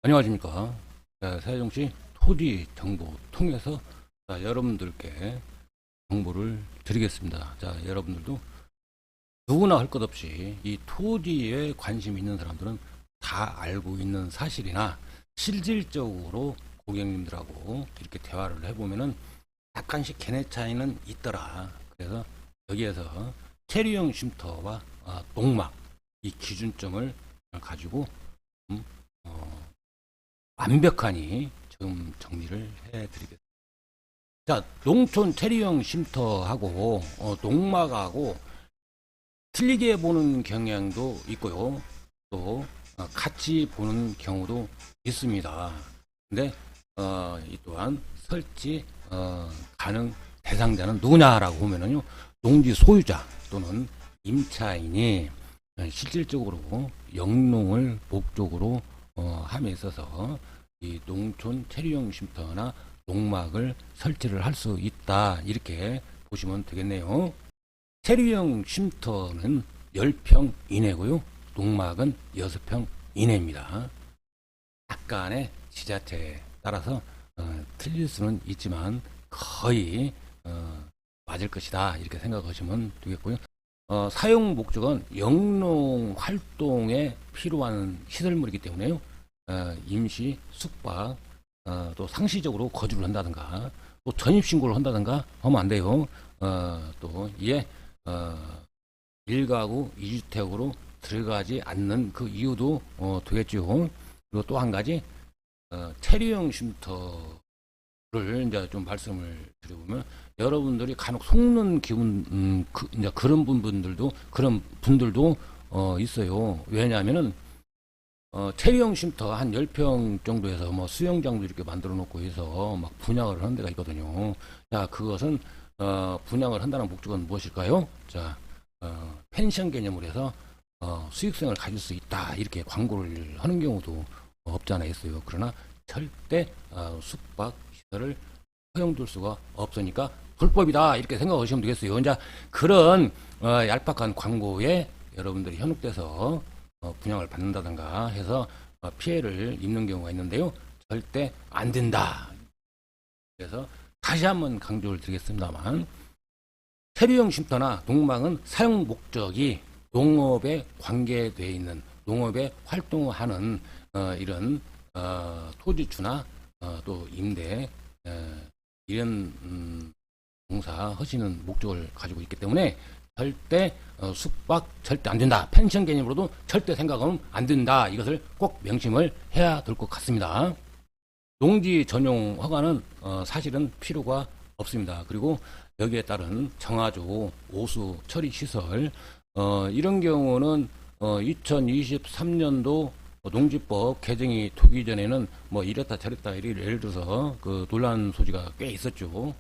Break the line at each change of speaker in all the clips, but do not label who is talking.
안녕하십니까. 자, 세종시 토지 정보 통해서 여러분들께 정보를 드리겠습니다. 자, 여러분들도 누구나 할 것 없이 이 토지에 관심 있는 사람들은 다 알고 있는 사실이나 실질적으로 고객님들하고 이렇게 대화를 해보면은 약간씩 견해 차이는 있더라. 그래서 여기에서 체류형 쉼터와 농막 이 기준점을 가지고 음, 어, 완벽하니 좀 정리를 해드리겠습니다. 자, 농촌 체류형 쉼터하고 농막하고 틀리게 보는 경향도 있고요. 또 같이 보는 경우도 있습니다. 근데 이 또한 설치 가능 대상자는 누구냐라고 보면은요, 농지 소유자 또는 임차인이 실질적으로 영농을 목적으로 함에 있어서 이 농촌 체류형 쉼터나 농막을 설치를 할 수 있다, 이렇게 보시면 되겠네요. 체류형 쉼터는 10평 이내고요. 농막은 6평 이내입니다. 약간의 지자체에 따라서 틀릴 수는 있지만 거의 맞을 것이다, 이렇게 생각하시면 되겠고요. 사용 목적은 영농 활동에 필요한 시설물이기 때문에요. 임시 숙박, 또 상시적으로 거주를 한다든가, 또 전입신고를 한다든가 하면 안 돼요. 또 이에 일가구 2주택으로 들어가지 않는 그 이유도 되겠죠. 그리고 또 한 가지, 체류형 쉼터를 이제 좀 말씀을 드려보면, 여러분들이 간혹 속는 기분, 이제 그런 분들도 있어요. 왜냐하면은 체류형 쉼터 한 10평 정도에서 뭐 수영장도 이렇게 만들어 놓고 해서 막 분양을 하는 데가 있거든요. 자, 그것은 분양을 한다는 목적은 무엇일까요? 자, 펜션 개념으로 해서 수익성을 가질 수 있다, 이렇게 광고를 하는 경우도 없지 않아 있어요. 그러나 절대 숙박 시설을 허용될 수가 없으니까 불법이다, 이렇게 생각하시면 되겠어요. 이제 그런 얄팍한 광고에 여러분들이 현혹돼서 분양을 받는다든가 해서 피해를 입는 경우가 있는데요. 절대 안 된다. 그래서 다시 한번 강조를 드리겠습니다만, 체류형 쉼터나 농막은 사용 목적이 농업에 관계되어 있는, 농업에 활동하는 이런 토지주나 또 임대 이런 공사 하시는 목적을 가지고 있기 때문에 절대 숙박 절대 안 된다. 펜션 개념으로도 절대 생각하면 안 된다. 이것을 꼭 명심을 해야 될 것 같습니다. 농지 전용 허가는 사실은 필요가 없습니다. 그리고 여기에 따른 정화조, 오수 처리 시설, 이런 경우는 2023년도 농지법 개정이 되기 전에는 뭐 이랬다 저랬다, 예를 들어서 그 논란 소지가 꽤 있었죠.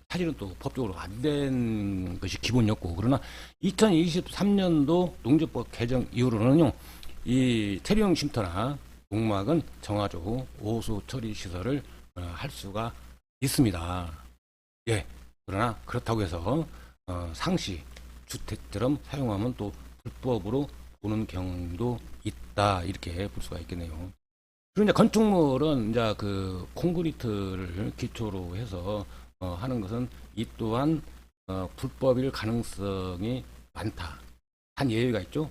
사실은 또 법적으로 안 된 것이 기본이었고, 그러나 2023년도 농지법 개정 이후로는요, 이 체류형 쉼터나 농막은 정화조, 오수 처리 시설을 할 수가 있습니다. 예. 그러나 그렇다고 해서 상시 주택처럼 사용하면 또 불법으로 보는 경우도 있다, 이렇게 볼 수가 있겠네요. 그리고 이제 건축물은 이제 그 콘크리트를 기초로 해서 하는 것은 이 또한 불법일 가능성이 많다. 한 예외가 있죠.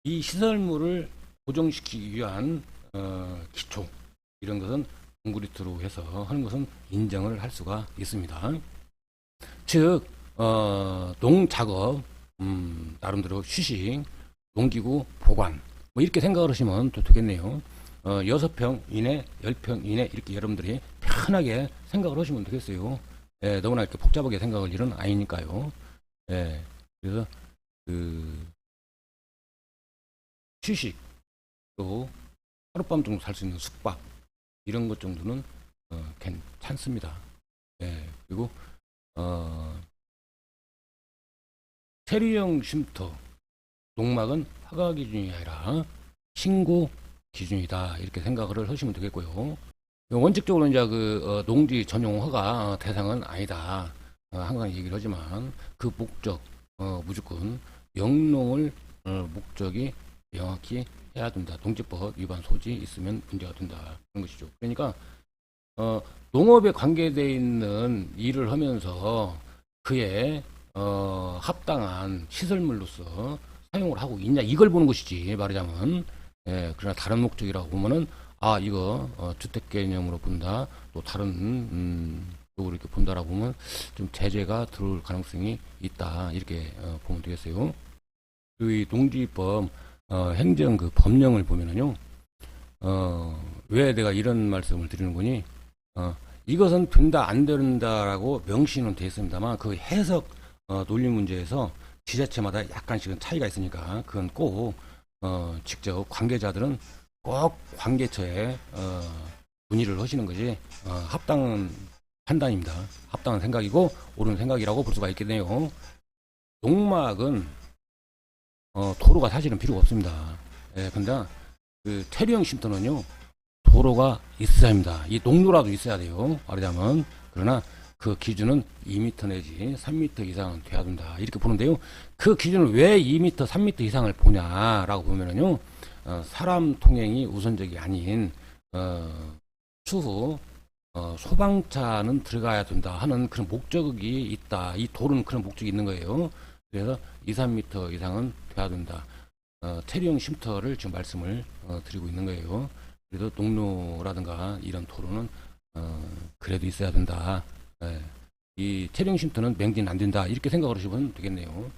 이 시설물을 고정시키기 위한 기초, 이런 것은 콘크리트로 해서 하는 것은 인정을 할 수가 있습니다. 즉 농작업, 나름대로 휴식, 농기구 보관, 뭐 이렇게 생각을 하시면 또 되겠네요. 6평 이내, 10평 이내, 이렇게 여러분들이 편하게 생각을 하시면 되겠어요. 예, 너무나 이렇게 복잡하게 생각할 일은 아니니까요. 예, 그래서 그 휴식, 또 하룻밤 정도 살 수 있는 숙박, 이런 것 정도는 괜찮습니다. 예, 그리고 체류형 쉼터, 농막은 허가 기준이 아니라 신고 기준이다, 이렇게 생각을 하시면 되겠고요. 원칙적으로 이제 그 농지 전용 허가 대상은 아니다, 항상 얘기를 하지만 그 목적 무조건 영농을 목적이 명확히 해야 된다. 농지법 위반 소지 있으면 문제가 된다. 그런 것이죠. 그러니까 농업에 관계되어 있는 일을 하면서 그의 합당한 시설물로서 사용을 하고 있냐 이걸 보는 것이지 말하자면. 예, 그러나 다른 목적이라고 보면은 이거 주택 개념으로 본다. 또 다른 쪽으로 이렇게 본다라고 보면 좀 제재가 들어올 가능성이 있다. 이렇게 보면 되겠어요. 그리고 이 농지법 행정 그 법령을 보면은요. 왜 내가 이런 말씀을 드리는 거니? 이것은 된다 안 된다라고 명시는 되어 있습니다만 그 해석 논리 문제에서 지자체마다 약간씩은 차이가 있으니까 그건 꼭 직접 관계자들은 꼭 관계처에 문의를 하시는 것이 합당한 판단입니다. 합당한 생각이고 옳은 생각이라고 볼 수가 있겠네요. 농막은 도로가 사실은 필요가 없습니다. 예, 근데 그 체류형 쉼터는요 도로가 있어야 합니다. 이 농로라도 있어야 돼요. 말하자면. 그러나 그 기준은 2m 내지 3m 이상은 돼야 된다. 이렇게 보는데요. 그 기준을 왜 2m, 3m 이상을 보냐라고 보면은요. 사람 통행이 우선적이 아닌 추후 소방차는 들어가야 된다 하는 그런 목적이 있다. 이 도로는 그런 목적이 있는 거예요. 그래서 2, 3m 이상은 돼야 된다. 체류형 쉼터를 지금 말씀을 드리고 있는 거예요. 그래도 농로라든가 이런 도로는 그래도 있어야 된다. 예. 이 체류형 쉼터는 맹지는 안 된다. 이렇게 생각을 하시면 되겠네요.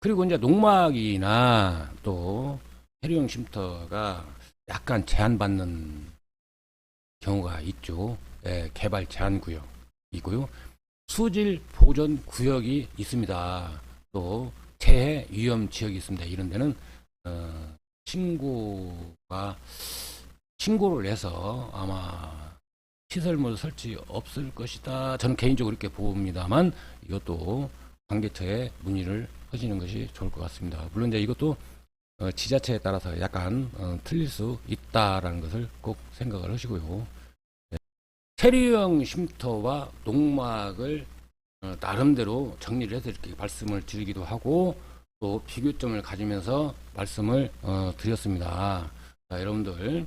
그리고 이제 농막이나 또 체류형 쉼터가 약간 제한받는 경우가 있죠. 예, 개발 제한 구역이고요. 수질 보전 구역이 있습니다. 또 재해 위험 지역이 있습니다. 이런 데는 신고를 해서 아마 시설물 설치 없을 것이다. 저는 개인적으로 이렇게 봅니다만 이것도 관계처에 문의를 하시는 것이 좋을 것 같습니다. 물론 이제 이것도 지자체에 따라서 약간 틀릴 수 있다라는 것을 꼭 생각을 하시고요. 네. 체류형 쉼터와 농막을 나름대로 정리를 해서 이렇게 말씀을 드리기도 하고 또 비교점을 가지면서 말씀을 드렸습니다. 자, 여러분들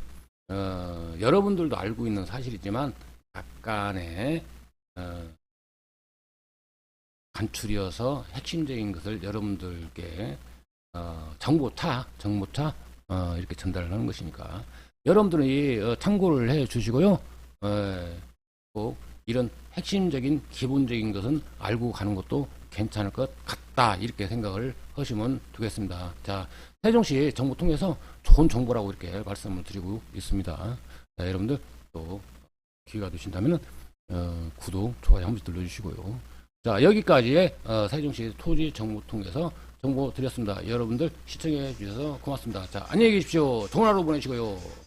여러분들도 알고 있는 사실이지만 약간의 간추려서 핵심적인 것을 여러분들께 정보차 이렇게 전달을 하는 것이니까 여러분들이 참고를 해 주시고요. 꼭 이런 핵심적인 기본적인 것은 알고 가는 것도 괜찮을 것 같다 이렇게 생각을 하시면 되겠습니다. 자, 세종시 정보 통해서 좋은 정보라고 이렇게 말씀을 드리고 있습니다. 자, 여러분들 또 기회가 되신다면 구독, 좋아요 한 번씩 눌러주시고요. 자, 여기까지의 세종시 토지 정보 통해서 정보 드렸습니다. 여러분들 시청해 주셔서 고맙습니다. 자, 안녕히 계십시오. 좋은 하루 보내시고요.